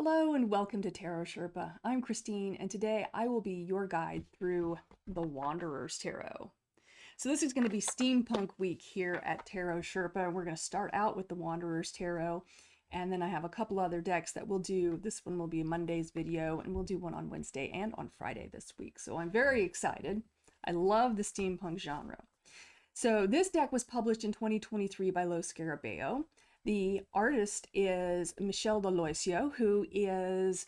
Hello and welcome to Tarot Sherpa. I'm Christine and today I will be your guide through the Wanderer's Tarot. So this is going to be Steampunk Week here at Tarot Sherpa. We're going to start out with the Wanderer's Tarot, and then I have a couple other decks that we'll do. This one will be Monday's video, and we'll do one on Wednesday and on Friday this week. So I'm very excited. I love the steampunk genre. So this deck was published in 2023 by Lo Scarabeo. The artist is Michele D'Aloisio, who is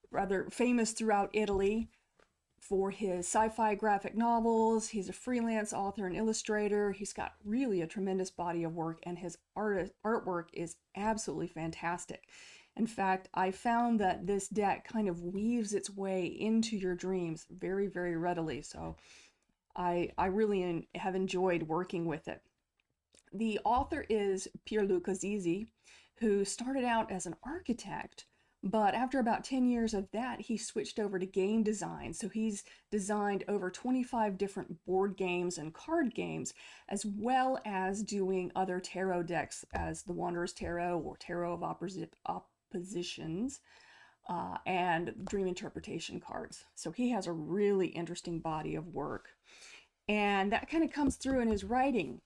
rather famous throughout Italy for his sci-fi graphic novels. He's a freelance author and illustrator. He's got really a tremendous body of work, and his artwork is absolutely fantastic. In fact, I found that this deck kind of weaves its way into your dreams very, very readily. So I really have enjoyed working with it. The author is Pierluca Zizzi, who started out as an architect, but after about 10 years of that, he switched over to game design. So he's designed over 25 different board games and card games, as well as doing other tarot decks as the Wanderer's Tarot or Tarot of Oppositions, and dream interpretation cards. So he has a really interesting body of work. And that kind of comes through in his writing.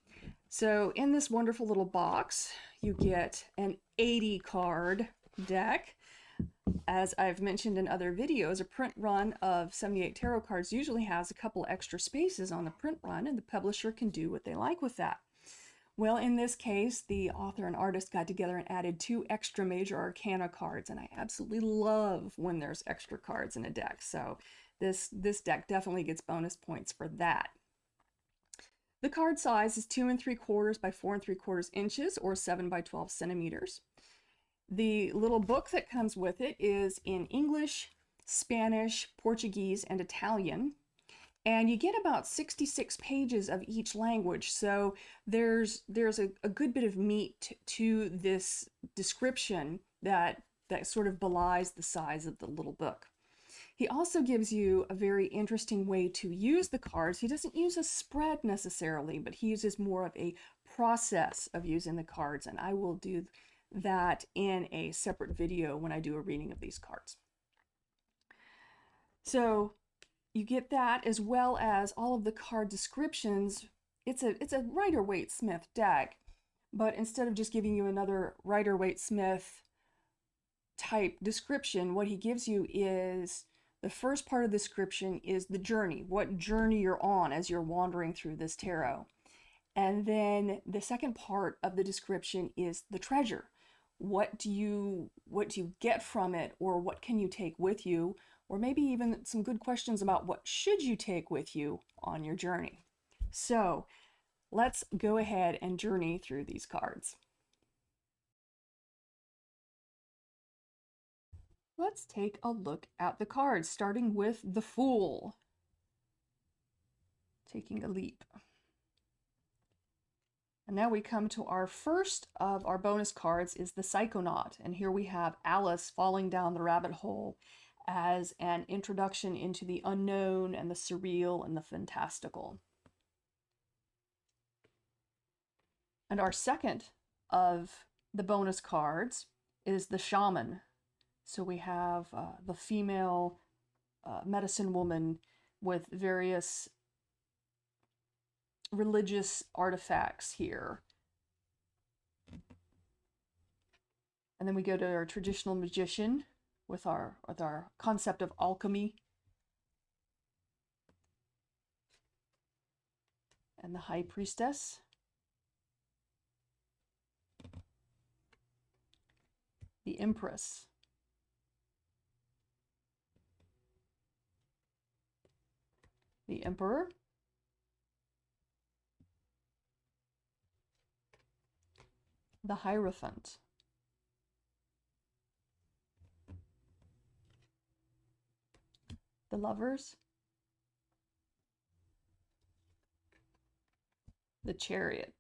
So in this wonderful little box, you get an 80 card deck. As I've mentioned in other videos, a print run of 78 tarot cards usually has a couple extra spaces on the print run, and the publisher can do what they like with that. Well, in this case, the author and artist got together and added 2 extra Major Arcana cards, and I absolutely love when there's extra cards in a deck. So this deck definitely gets bonus points for that. The card size is 2 3/4 by 4 3/4 inches, or 7 by 12 centimeters. The little book that comes with it is in English, Spanish, Portuguese, and Italian. And you get about 66 pages of each language. So there's a good bit of meat to this description that sort of belies the size of the little book. He also gives you a very interesting way to use the cards. He doesn't use a spread necessarily, but he uses more of a process of using the cards, and I will do that in a separate video when I do a reading of these cards. So you get that, as well as all of the card descriptions. It's a Rider-Waite-Smith deck, but instead of just giving you another Rider-Waite-Smith type description, what he gives you is the first part of the description is the journey, what journey you're on as you're wandering through this tarot. And then the second part of the description is the treasure. What do you get from it, or what can you take with you, or maybe even some good questions about what should you take with you on your journey. So let's go ahead and journey through these cards. Let's take a look at the cards, starting with the Fool. Taking a leap. And now we come to our first of our bonus cards, is the Psychonaut. And here we have Alice falling down the rabbit hole as an introduction into the unknown and the surreal and the fantastical. And our second of the bonus cards is the Shaman. So we have the female medicine woman with various religious artifacts here. And then we go to our traditional magician with our concept of alchemy. And the High Priestess. The Empress. The Emperor. The Hierophant. The Lovers. The Chariot.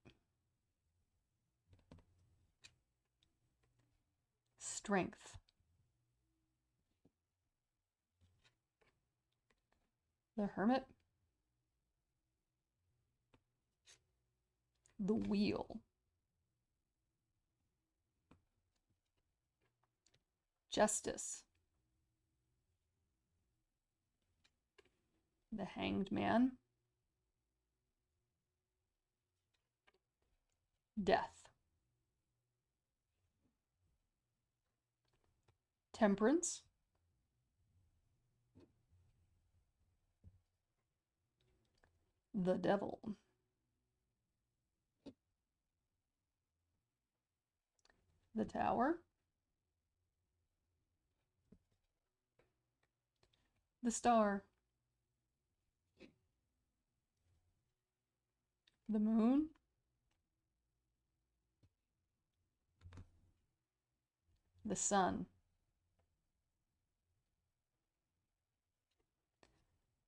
Strength. The Hermit. The Wheel. Justice. The Hanged Man. Death. Temperance. The Devil. The Tower. The Star. The Moon. The Sun.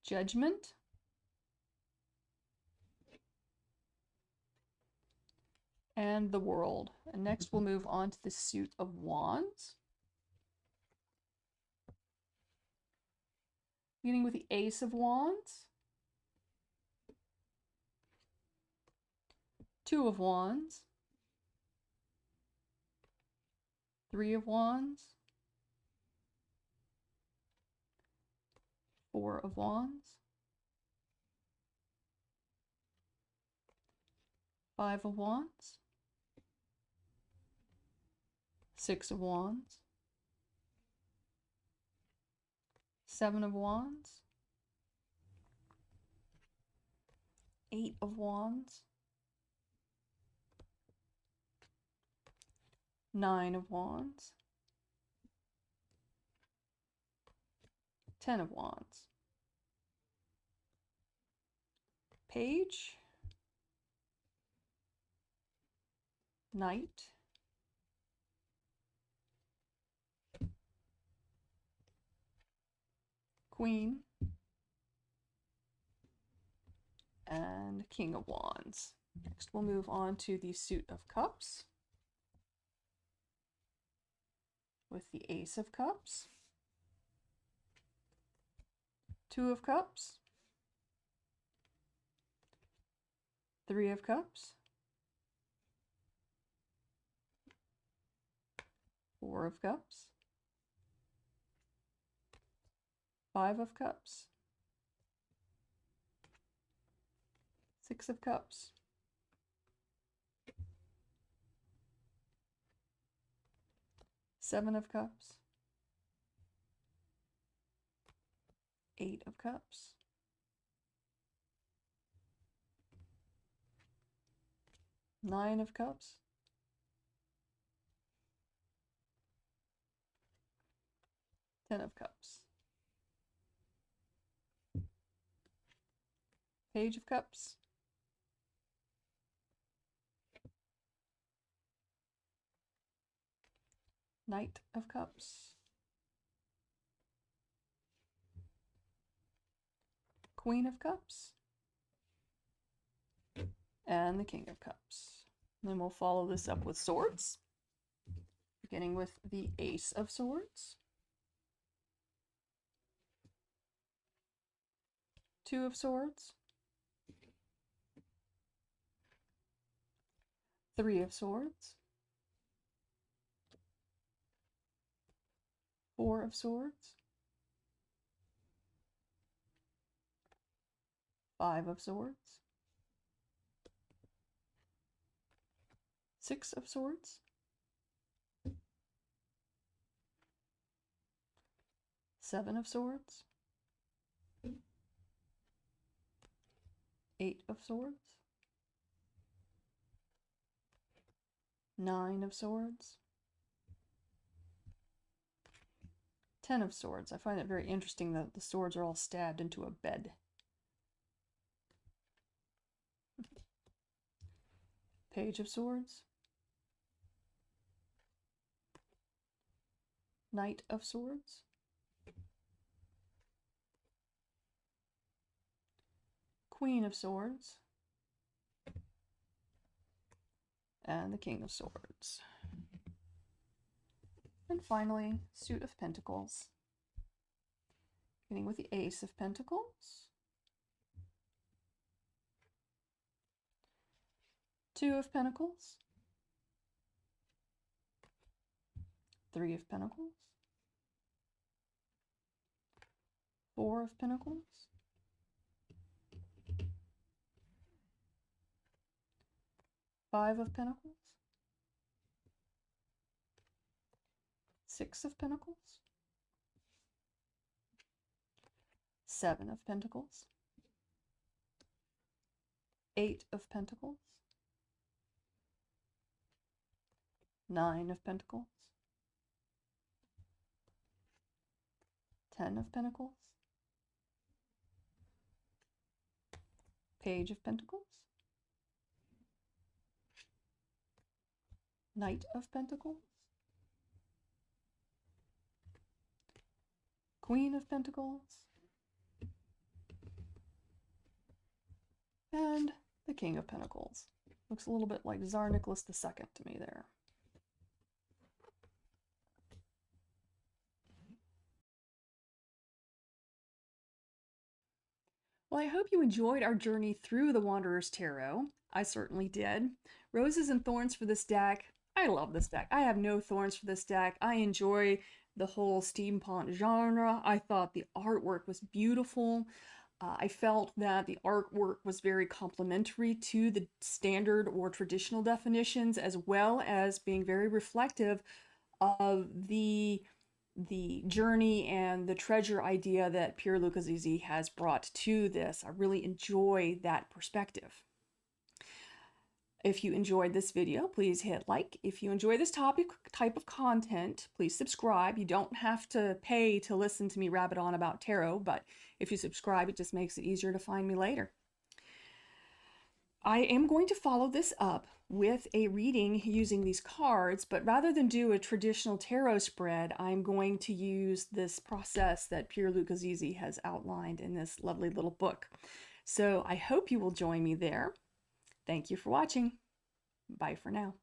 Judgment. And the World. And next we'll move on to the suit of Wands. Beginning with the Ace of Wands. Two of Wands. Three of Wands. Four of Wands. Five of Wands. Six of Wands. Seven of Wands. Eight of Wands. Nine of Wands. 10 of Wands. Page. Knight. Queen. And King of Wands. Next we'll move on to the suit of Cups. With the Ace of Cups. Two of Cups. Three of Cups. Four of Cups. Five of Cups. Six of Cups. Seven of Cups. Eight of Cups. Nine of Cups. 10 of Cups. Page of Cups. Knight of Cups. Queen of Cups. And the King of Cups. Then we'll follow this up with swords, beginning with the Ace of Swords. Two of Swords. Three of Swords. Four of Swords. Five of Swords. Six of Swords. Seven of Swords. Eight of Swords. Nine of Swords. 10 of Swords. I find it very interesting that the swords are all stabbed into a bed. Page of Swords. Knight of Swords. Queen of Swords. And the King of Swords. And finally, suit of Pentacles. Beginning with the Ace of Pentacles. Two of Pentacles. Three of Pentacles. 4 of Pentacles, 5 of Pentacles, 6 of Pentacles, 7 of Pentacles, 8 of Pentacles, 9 of Pentacles, 10 of Pentacles, Page of Pentacles, Knight of Pentacles, Queen of Pentacles, and the King of Pentacles. Looks a little bit like Tsar Nicholas II to me there. Well, I hope you enjoyed our journey through the Wanderer's Tarot. I certainly did. Roses and thorns for this deck. I love this deck. I have no thorns for this deck. I enjoy the whole steampunk genre. I thought the artwork was beautiful. I felt that the artwork was very complementary to the standard or traditional definitions, as well as being very reflective of the journey and the treasure idea that Pierluca Zizzi has brought to this. I really enjoy that perspective. If you enjoyed this video, please hit like. If you enjoy this type of content, please subscribe. You don't have to pay to listen to me rabbit on about tarot, but if you subscribe, it just makes it easier to find me later. I am going to follow this up with a reading using these cards, but rather than do a traditional tarot spread, I'm going to use this process that Pierluca Zizzi has outlined in this lovely little book. So I hope you will join me there. Thank you for watching. Bye for now.